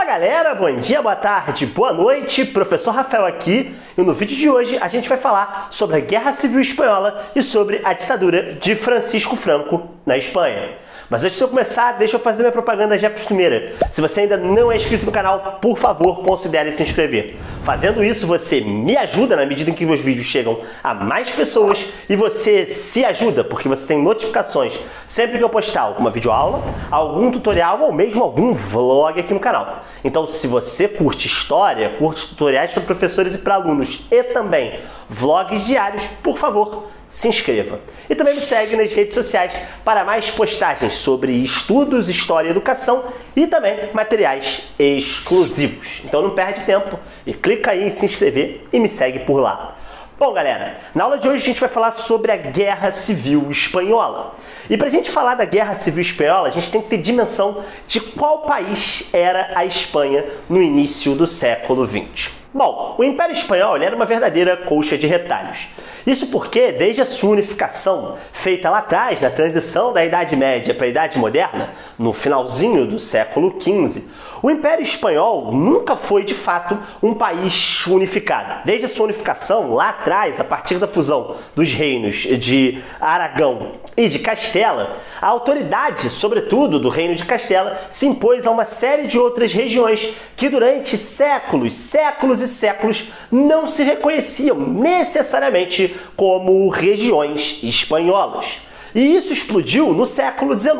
Fala galera, bom dia, boa tarde, boa noite, professor Rafael aqui e no vídeo de hoje a gente vai falar sobre a Guerra Civil Espanhola e sobre a ditadura de Francisco Franco na Espanha. Mas antes de eu começar, deixa eu fazer minha propaganda já costumeira. Se você ainda não é inscrito no canal, por favor, considere se inscrever. Fazendo isso, você me ajuda na medida em que meus vídeos chegam a mais pessoas e você se ajuda porque você tem notificações sempre que eu postar alguma videoaula, algum tutorial ou mesmo algum vlog aqui no canal. Então, se você curte história, curte tutoriais para professores e para alunos e também vlogs diários, por favor, se inscreva. E também me segue nas redes sociais para mais postagens sobre estudos, história e educação e também materiais exclusivos. Então não perde tempo e clica aí em se inscrever e me segue por lá. Bom galera, na aula de hoje a gente vai falar sobre a Guerra Civil Espanhola. E para a gente falar da Guerra Civil Espanhola, a gente tem que ter dimensão de qual país era a Espanha no início do século XX. Bom, o Império Espanhol era uma verdadeira colcha de retalhos. Isso porque, desde a sua unificação, feita lá atrás, na transição da Idade Média para a Idade Moderna, no finalzinho do século XV, o Império Espanhol nunca foi, de fato, um país unificado. Desde a sua unificação, lá atrás, a partir da fusão dos reinos de Aragão e de Castela, a autoridade, sobretudo do Reino de Castela, se impôs a uma série de outras regiões que durante séculos e séculos não se reconheciam necessariamente como regiões espanholas. E isso explodiu no século XIX,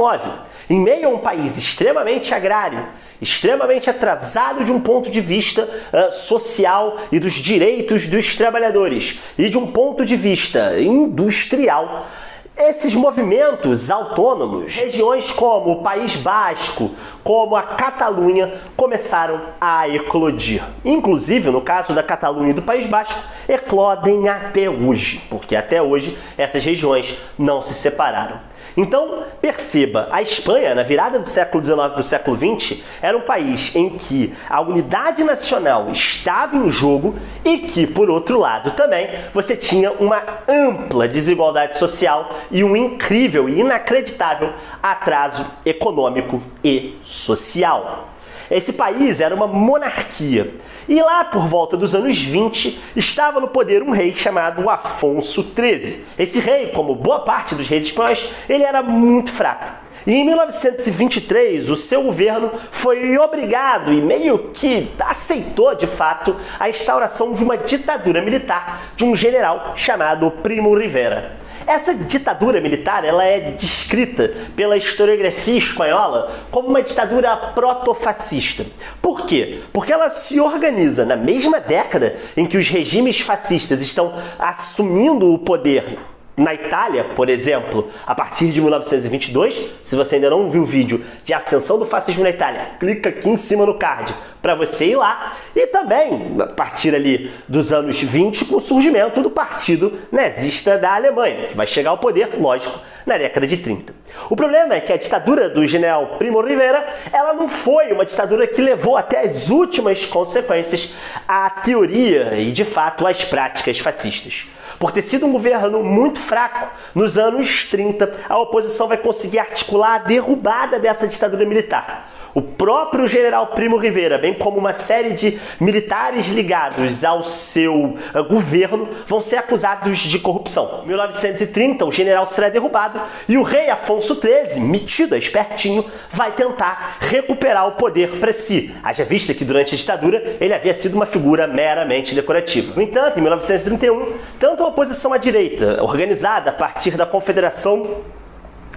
em meio a um país extremamente agrário, extremamente atrasado de um ponto de vista social e dos direitos dos trabalhadores, e de um ponto de vista industrial. Esses movimentos autônomos, regiões como o País Basco, como a Catalunha, começaram a eclodir. Inclusive, no caso da Catalunha e do País Basco, eclodem até hoje, porque até hoje essas regiões não se separaram. Então, perceba, a Espanha, na virada do século XIX para o século XX, era um país em que a unidade nacional estava em jogo e que, por outro lado, também você tinha uma ampla desigualdade social e um incrível e inacreditável atraso econômico e social. Esse país era uma monarquia e lá por volta dos anos 20 estava no poder um rei chamado Afonso XIII. Esse rei, como boa parte dos reis espanhóis, ele era muito fraco. E em 1923 o seu governo foi obrigado e meio que aceitou de fato a instauração de uma ditadura militar de um general chamado Primo de Rivera. Essa ditadura militar ela é descrita pela historiografia espanhola como uma ditadura protofascista. Por quê? Porque ela se organiza na mesma década em que os regimes fascistas estão assumindo o poder na Itália, por exemplo, a partir de 1922, se você ainda não viu o vídeo de ascensão do fascismo na Itália, clica aqui em cima no card para você ir lá. E também, a partir ali dos anos 20, com o surgimento do Partido Nazista da Alemanha, que vai chegar ao poder, lógico, na década de 30. O problema é que a ditadura do general Primo de Rivera, ela não foi uma ditadura que levou até as últimas consequências à teoria e, de fato, às práticas fascistas. Por ter sido um governo muito fraco, nos anos 30, a oposição vai conseguir articular a derrubada dessa ditadura militar. O próprio general Primo de Rivera, bem como uma série de militares ligados ao seu governo, vão ser acusados de corrupção. Em 1930, o general será derrubado e o rei Afonso XIII, metido, espertinho, vai tentar recuperar o poder para si. Haja vista que durante a ditadura ele havia sido uma figura meramente decorativa. No entanto, em 1931, tanto a oposição à direita, organizada a partir da Confederação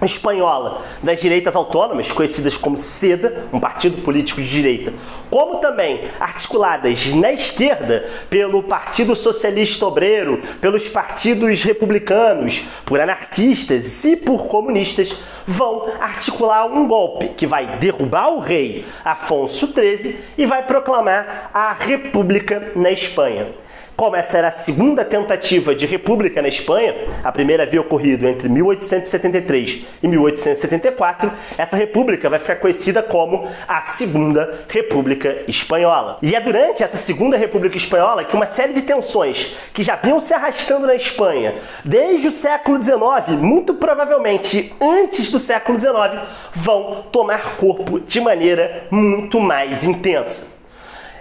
Espanhola das Direitas Autônomas, conhecidas como SEDA, um partido político de direita, como também articuladas na esquerda pelo Partido Socialista Obreiro, pelos partidos republicanos, por anarquistas e por comunistas, vão articular um golpe que vai derrubar o rei Afonso XIII e vai proclamar a República na Espanha. como essa era a segunda tentativa de república na Espanha, a primeira havia ocorrido entre 1873 e 1874, essa república vai ficar conhecida como a Segunda República Espanhola. E é durante essa Segunda República Espanhola que uma série de tensões que já vinham se arrastando na Espanha desde o século XIX, muito provavelmente antes do século XIX, vão tomar corpo de maneira muito mais intensa.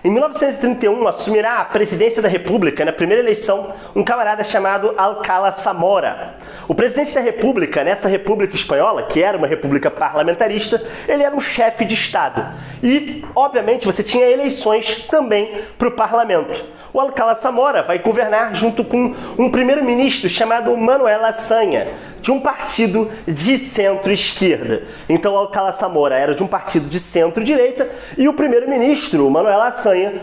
Em 1931, assumirá a presidência da República, na primeira eleição, um camarada chamado Alcalá Zamora. O presidente da República, nessa República Espanhola, que era uma república parlamentarista, ele era um chefe de Estado. E, obviamente, você tinha eleições também para o parlamento. O Alcalá Zamora vai governar junto com um primeiro-ministro chamado Manuel Azaña, de um partido de centro-esquerda. Então o Alcalá Zamora era de um partido de centro-direita e o primeiro-ministro, Manuel Azaña,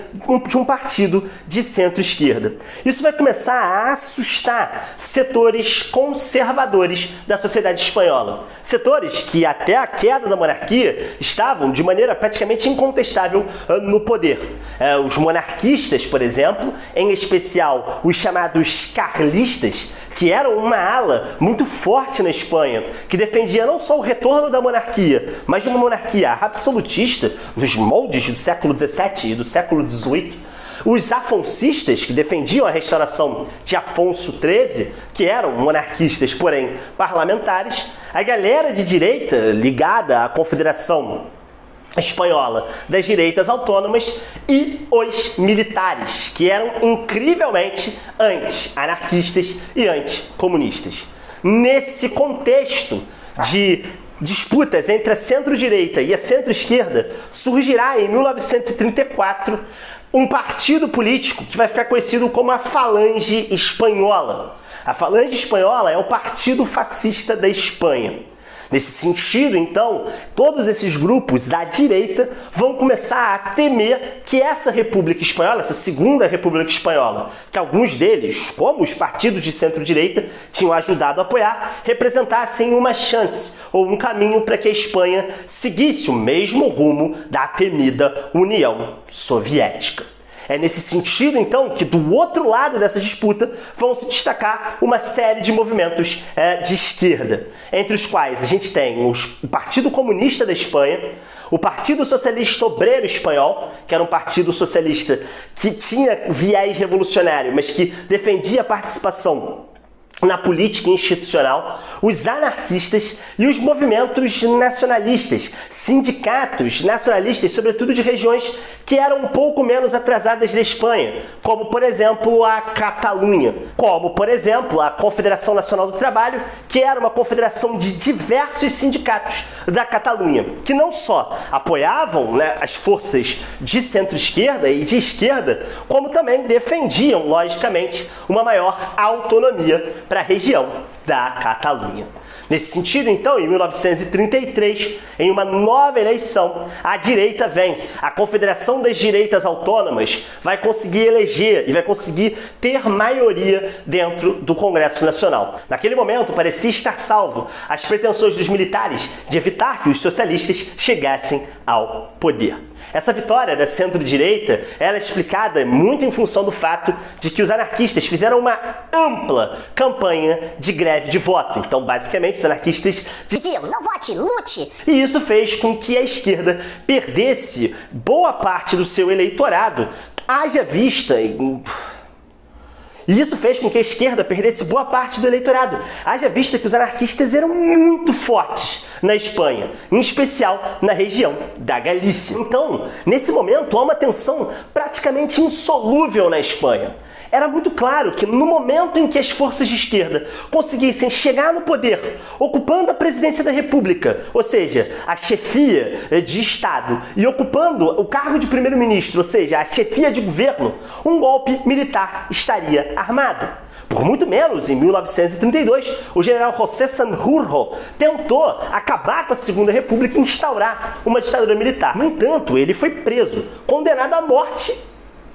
de um partido de centro-esquerda. Isso vai começar a assustar setores conservadores da sociedade espanhola. Setores que até a queda da monarquia estavam de maneira praticamente incontestável no poder. Os monarquistas, por exemplo, em especial os chamados carlistas, que eram uma ala muito forte na Espanha, que defendia não só o retorno da monarquia, mas de uma monarquia absolutista, nos moldes do século XVII e do século XVIII. Os afoncistas, que defendiam a restauração de Afonso XIII, que eram monarquistas, porém parlamentares. A galera de direita ligada à Confederação Espanhola das direitas autônomas e os militares, que eram incrivelmente anti-anarquistas e anticomunistas. Nesse contexto de disputas entre a centro-direita e a centro-esquerda, surgirá em 1934 um partido político que vai ficar conhecido como a Falange Espanhola. A Falange Espanhola é o partido fascista da Espanha. Nesse sentido, então, todos esses grupos à direita vão começar a temer que essa República Espanhola, essa Segunda República Espanhola, que alguns deles, como os partidos de centro-direita, tinham ajudado a apoiar, representassem uma chance ou um caminho para que a Espanha seguisse o mesmo rumo da temida União Soviética. É nesse sentido, então, que do outro lado dessa disputa vão se destacar uma série de movimentos de esquerda, entre os quais a gente tem o Partido Comunista da Espanha, o Partido Socialista Obreiro Espanhol, que era um partido socialista que tinha viés revolucionário, mas que defendia a participação na política institucional, os anarquistas e os movimentos nacionalistas, sindicatos nacionalistas, sobretudo de regiões que eram um pouco menos atrasadas da Espanha, como, por exemplo, a Catalunha, como, por exemplo, a Confederação Nacional do Trabalho, que era uma confederação de diversos sindicatos da Catalunha, que não só apoiavam, as forças de centro-esquerda e de esquerda, como também defendiam, logicamente, uma maior autonomia para a região da Catalunha. Nesse sentido, então, em 1933, em uma nova eleição, a direita vence. A Confederação das Direitas Autônomas vai conseguir eleger e vai conseguir ter maioria dentro do Congresso Nacional. Naquele momento, parecia estar salvo as pretensões dos militares de evitar que os socialistas chegassem ao poder. Essa vitória da centro-direita ela é explicada muito em função do fato de que os anarquistas fizeram uma ampla campanha de greve de voto. Então, basicamente, os anarquistas diziam: não vote, lute! E isso fez com que a esquerda perdesse boa parte do seu eleitorado, haja vista E isso fez com que a esquerda perdesse boa parte do eleitorado, haja vista que os anarquistas eram muito fortes na Espanha, em especial na região da Galícia. Então, nesse momento, há uma tensão praticamente insolúvel na Espanha. Era muito claro que no momento em que as forças de esquerda conseguissem chegar no poder, ocupando a presidência da República, ou seja, a chefia de Estado, e ocupando o cargo de primeiro-ministro, ou seja, a chefia de governo, um golpe militar estaria armado. Por muito menos, em 1932, o general José Sanjurjo tentou acabar com a Segunda República e instaurar uma ditadura militar. No entanto, ele foi preso, condenado à morte,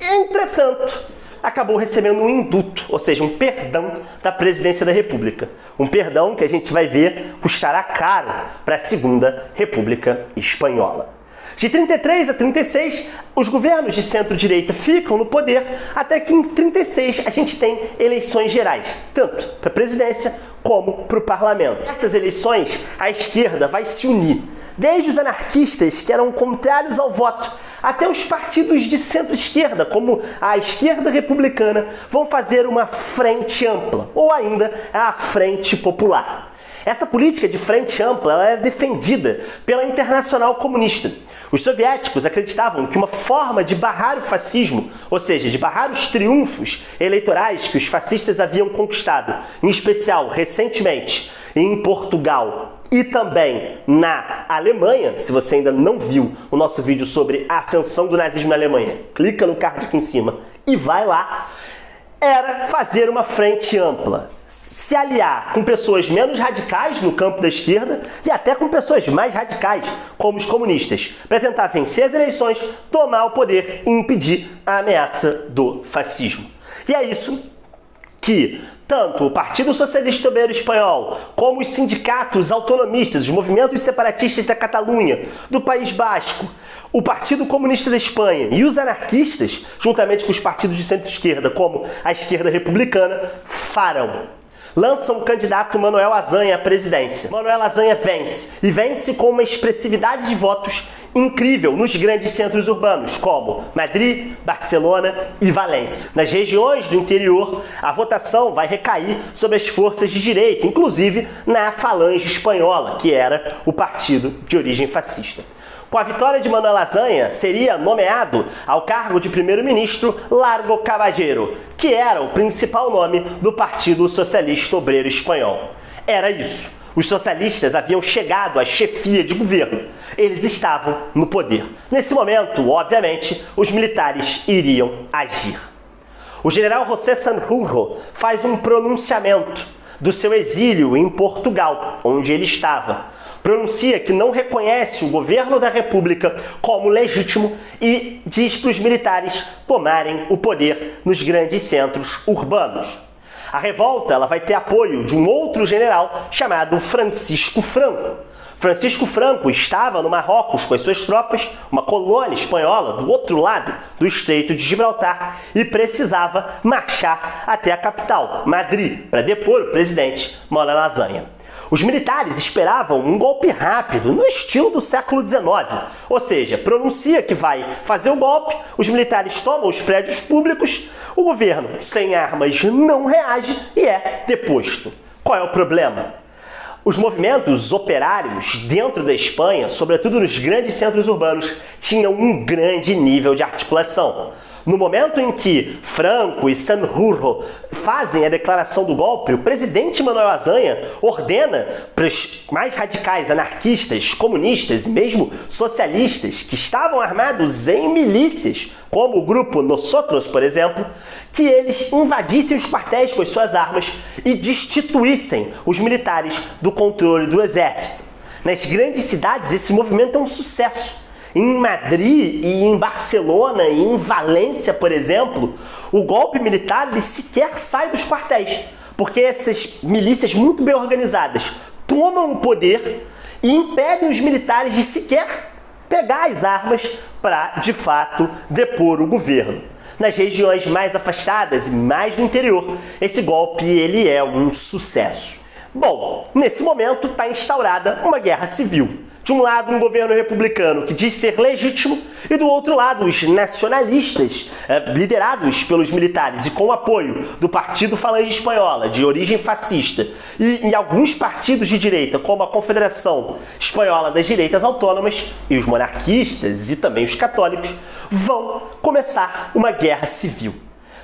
entretanto, acabou recebendo um induto, ou seja, um perdão da presidência da República. Um perdão que a gente vai ver custará caro para a Segunda República Espanhola. De 33 a 36, os governos de centro-direita ficam no poder, até que em 36 a gente tem eleições gerais, tanto para a presidência como para o parlamento. Nessas eleições, a esquerda vai se unir, desde os anarquistas, que eram contrários ao voto, até os partidos de centro-esquerda, como a esquerda republicana, vão fazer uma frente ampla, ou ainda a Frente Popular. Essa política de frente ampla ela é defendida pela Internacional Comunista. Os soviéticos acreditavam que uma forma de barrar o fascismo, ou seja, de barrar os triunfos eleitorais que os fascistas haviam conquistado, em especial recentemente em Portugal e também na Alemanha, se você ainda não viu o nosso vídeo sobre a ascensão do nazismo na Alemanha, clica no card aqui em cima e vai lá, era fazer uma frente ampla, se aliar com pessoas menos radicais no campo da esquerda e até com pessoas mais radicais, como os comunistas, para tentar vencer as eleições, tomar o poder e impedir a ameaça do fascismo. E é isso que tanto o Partido Socialista Obreiro Espanhol, como os sindicatos autonomistas, os movimentos separatistas da Catalunha, do País Basco, o Partido Comunista da Espanha e os anarquistas, juntamente com os partidos de centro-esquerda, como a esquerda republicana, farão. Lançam o candidato Manuel Azaña à presidência. Manuel Azaña vence, e vence com uma expressividade de votos incrível nos grandes centros urbanos, como Madrid, Barcelona e Valência. Nas regiões do interior, a votação vai recair sobre as forças de direita, inclusive na Falange Espanhola, que era o partido de origem fascista. Com a vitória de Manuel Azaña, seria nomeado ao cargo de primeiro-ministro Largo Caballero, que era o principal nome do Partido Socialista Obreiro Espanhol. Era isso. Os socialistas haviam chegado à chefia de governo. Eles estavam no poder. Nesse momento, obviamente, os militares iriam agir. O general José Sanjurjo faz um pronunciamento do seu exílio em Portugal, onde ele estava. Pronuncia que não reconhece o governo da República como legítimo e diz para os militares tomarem o poder nos grandes centros urbanos. A revolta ela vai ter apoio de um outro general chamado Francisco Franco. Francisco Franco estava no Marrocos com as suas tropas, uma colônia espanhola do outro lado do Estreito de Gibraltar, e precisava marchar até a capital, Madrid, para depor o presidente Manuel Azaña. Os militares esperavam um golpe rápido, no estilo do século XIX. Ou seja, pronuncia que vai fazer o golpe, os militares tomam os prédios públicos, o governo, sem armas, não reage e é deposto. Qual é o problema? Os movimentos operários dentro da Espanha, sobretudo nos grandes centros urbanos, tinham um grande nível de articulação. No momento em que Franco e Sanjurjo fazem a declaração do golpe, o presidente Manuel Azaña ordena para os mais radicais anarquistas, comunistas e mesmo socialistas que estavam armados em milícias, como o grupo Nosotros, por exemplo, que eles invadissem os quartéis com as suas armas e destituíssem os militares do controle do exército. Nas grandes cidades, esse movimento é um sucesso. Em Madrid e em Barcelona e em Valência, por exemplo, o golpe militar ele sequer sai dos quartéis, porque essas milícias muito bem organizadas tomam o poder e impedem os militares de sequer pegar as armas para, de fato, depor o governo. Nas regiões mais afastadas e mais no interior, esse golpe ele é um sucesso. Bom, nesse momento está instaurada uma guerra civil. De um lado, um governo republicano que diz ser legítimo, e do outro lado, os nacionalistas, liderados pelos militares e com o apoio do Partido Falange Espanhola, de origem fascista, e alguns partidos de direita, como a Confederação Espanhola das Direitas Autônomas, e os monarquistas e também os católicos, vão começar uma guerra civil.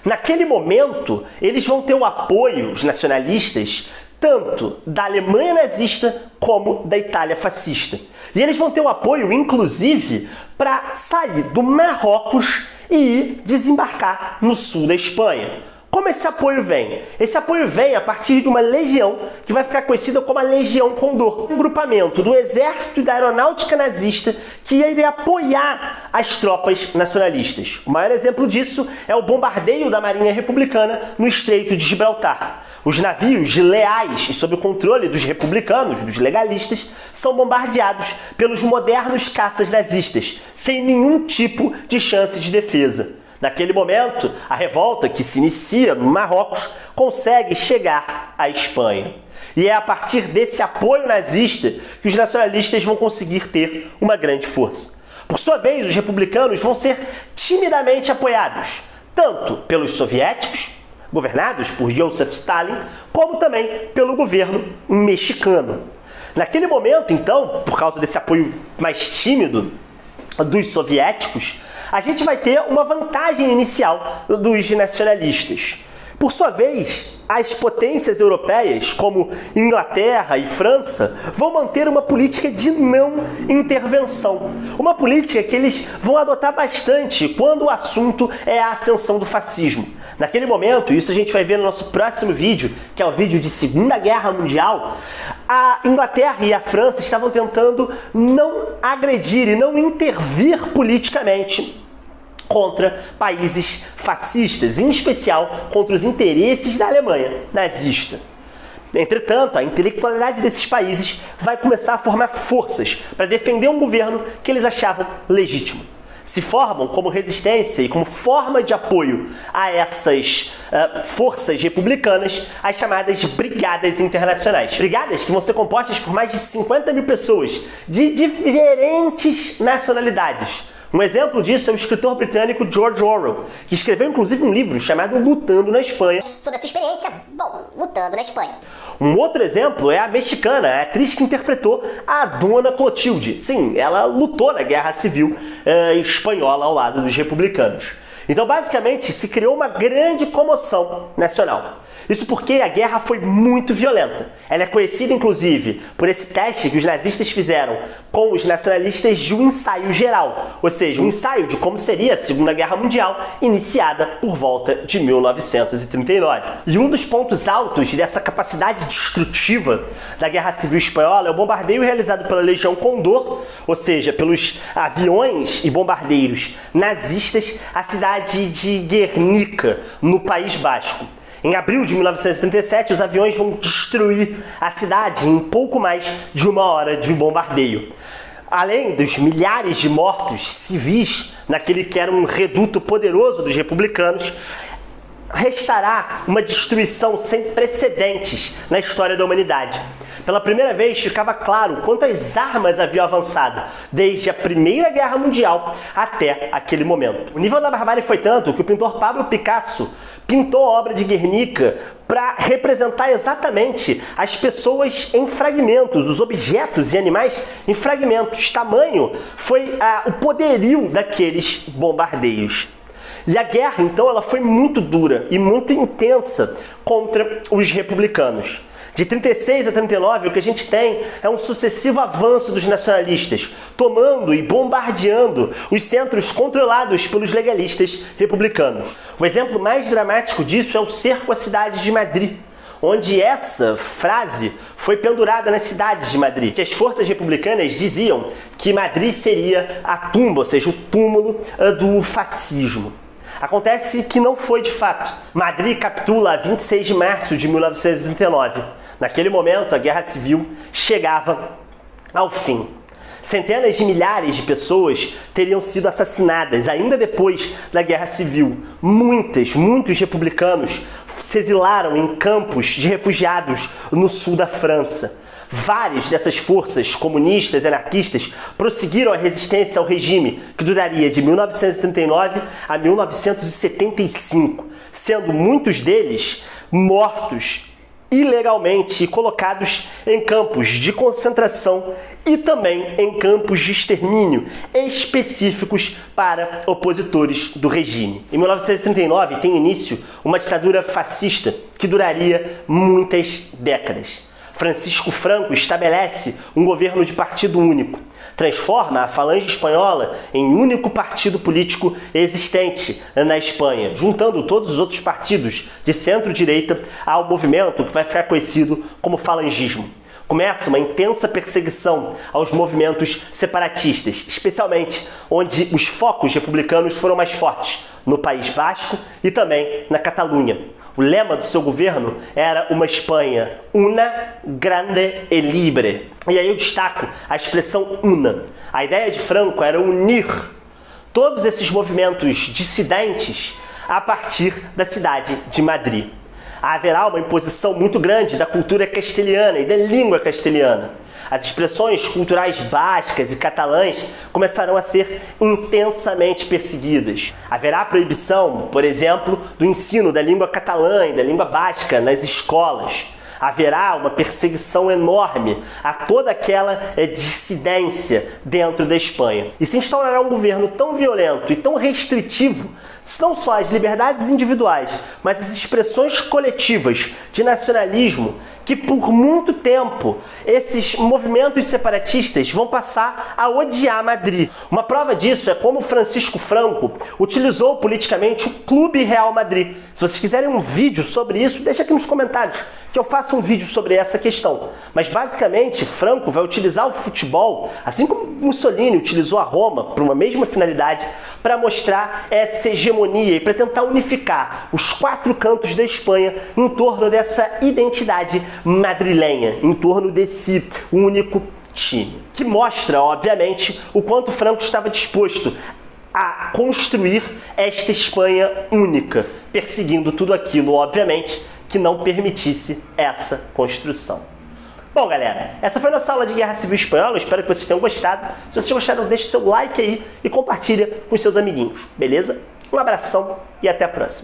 Naquele momento, eles vão ter o apoio, os nacionalistas, tanto da Alemanha nazista como da Itália fascista. E eles vão ter o apoio, inclusive, para sair do Marrocos e ir desembarcar no sul da Espanha. Como esse apoio vem? Esse apoio vem a partir de uma legião que vai ficar conhecida como a Legião Condor, um grupamento do exército e da aeronáutica nazista que iria apoiar as tropas nacionalistas. O maior exemplo disso é o bombardeio da Marinha Republicana no Estreito de Gibraltar. Os navios leais e sob o controle dos republicanos, dos legalistas, são bombardeados pelos modernos caças nazistas, sem nenhum tipo de chance de defesa. Naquele momento, a revolta que se inicia no Marrocos consegue chegar à Espanha. E é a partir desse apoio nazista que os nacionalistas vão conseguir ter uma grande força. Por sua vez, os republicanos vão ser timidamente apoiados, tanto pelos soviéticos, governados por Joseph Stalin, como também pelo governo mexicano. Naquele momento, então, por causa desse apoio mais tímido dos soviéticos, a gente vai ter uma vantagem inicial dos nacionalistas. Por sua vez, as potências europeias, como Inglaterra e França, vão manter uma política de não intervenção. Uma política que eles vão adotar bastante quando o assunto é a ascensão do fascismo. Naquele momento, isso a gente vai ver no nosso próximo vídeo, que é o vídeo de Segunda Guerra Mundial, a Inglaterra e a França estavam tentando não agredir e não intervir politicamente contra países fascistas, em especial contra os interesses da Alemanha nazista. Entretanto, a intelectualidade desses países vai começar a formar forças para defender um governo que eles achavam legítimo. Se formam como resistência e como forma de apoio a essas forças republicanas as chamadas Brigadas Internacionais. Brigadas que vão ser compostas por mais de 50 mil pessoas de diferentes nacionalidades. Um exemplo disso é o escritor britânico George Orwell, que escreveu inclusive um livro chamado Lutando na Espanha, sobre a sua experiência, lutando na Espanha. Um outro exemplo é a mexicana, a atriz que interpretou a Dona Clotilde. Sim, ela lutou na Guerra Civil Espanhola ao lado dos republicanos. Então, basicamente, se criou uma grande comoção nacional. Isso porque a guerra foi muito violenta. Ela é conhecida, inclusive, por esse teste que os nazistas fizeram com os nacionalistas de um ensaio geral, ou seja, um ensaio de como seria a Segunda Guerra Mundial, iniciada por volta de 1939. E um dos pontos altos dessa capacidade destrutiva da Guerra Civil Espanhola é o bombardeio realizado pela Legião Condor, ou seja, pelos aviões e bombardeiros nazistas, à cidade de Guernica, no País Basco. Em abril de 1937, os aviões vão destruir a cidade em pouco mais de uma hora de bombardeio. Além dos milhares de mortos civis naquele que era um reduto poderoso dos republicanos, restará uma destruição sem precedentes na história da humanidade. Pela primeira vez ficava claro quantas armas haviam avançado, desde a Primeira Guerra Mundial até aquele momento. O nível da barbárie foi tanto que o pintor Pablo Picasso pintou a obra de Guernica para representar exatamente as pessoas em fragmentos, os objetos e animais em fragmentos. Tamanho foi o poderio daqueles bombardeios. E a guerra, então, ela foi muito dura e muito intensa contra os republicanos. De 36 a 39, o que a gente tem é um sucessivo avanço dos nacionalistas, tomando e bombardeando os centros controlados pelos legalistas republicanos. O exemplo mais dramático disso é o cerco à cidade de Madrid, onde essa frase foi pendurada na cidade de Madrid, que as forças republicanas diziam que Madrid seria a tumba, ou seja, o túmulo do fascismo. Acontece que não foi de fato. Madrid capitula a 26 de março de 1939. Naquele momento, a Guerra Civil chegava ao fim. Centenas de milhares de pessoas teriam sido assassinadas ainda depois da Guerra Civil. Muitos republicanos se exilaram em campos de refugiados no sul da França. Várias dessas forças comunistas e anarquistas prosseguiram a resistência ao regime, que duraria de 1939 a 1975, sendo muitos deles mortos ilegalmente e colocados em campos de concentração e também em campos de extermínio específicos para opositores do regime. Em 1939 tem início uma ditadura fascista que duraria muitas décadas. Francisco Franco estabelece um governo de partido único. transforma a Falange Espanhola em único partido político existente na Espanha, juntando todos os outros partidos de centro-direita ao movimento que vai ficar conhecido como falangismo. Começa uma intensa perseguição aos movimentos separatistas, especialmente onde os focos republicanos foram mais fortes, no País Basco e também na Catalunha. O lema do seu governo era uma Espanha una, grande e libre. E aí eu destaco a expressão una. A ideia de Franco era unir todos esses movimentos dissidentes a partir da cidade de Madrid. Haverá uma imposição muito grande da cultura castelhana e da língua castelhana. As expressões culturais bascas e catalãs começarão a ser intensamente perseguidas. Haverá proibição, por exemplo, do ensino da língua catalã e da língua basca nas escolas. Haverá uma perseguição enorme a toda aquela dissidência dentro da Espanha. E se instaurará um governo tão violento e tão restritivo, não só as liberdades individuais, mas as expressões coletivas de nacionalismo, que por muito tempo esses movimentos separatistas vão passar a odiar Madrid. Uma prova disso é como Francisco Franco utilizou politicamente o Clube Real Madrid. Se vocês quiserem um vídeo sobre isso, deixa aqui nos comentários que eu faço um vídeo sobre essa questão. Mas basicamente Franco vai utilizar o futebol, assim como Mussolini utilizou a Roma para uma mesma finalidade, para mostrar essa hegemonia e para tentar unificar os quatro cantos da Espanha em torno dessa identidade madrilenha, em torno desse único time. Que mostra, obviamente, o quanto Franco estava disposto a construir esta Espanha única, perseguindo tudo aquilo, obviamente, que não permitisse essa construção. Bom, galera, essa foi a nossa aula de Guerra Civil Espanhola. Eu espero que vocês tenham gostado. Se vocês gostaram, deixe seu like aí e compartilha com seus amiguinhos, beleza? Um abração e até a próxima.